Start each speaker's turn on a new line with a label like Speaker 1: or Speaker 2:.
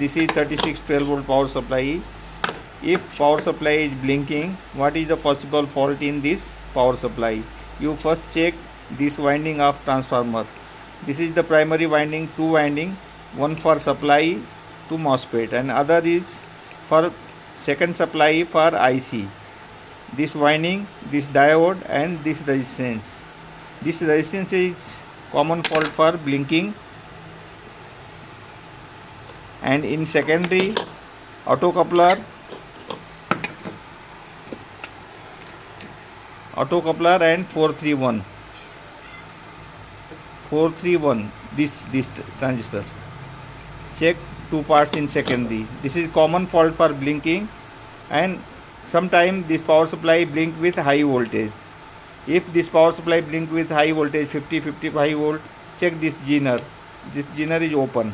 Speaker 1: this is 36 12 volt power supply. If power supply is blinking, what is the possible fault in this power supply? You first check this winding of transformer. This is the primary winding, two winding, one for supply to MOSFET and other is for second supply for IC. This winding, this diode and this resistance. This resistance is common fault for blinking. And in secondary, autocoupler and 431 this transistor. Check two parts in secondary. This is common fault for blinking, and sometimes this power supply blink with high voltage. If this power supply blink with high voltage 50-55 volt, check this zener. This zener is open.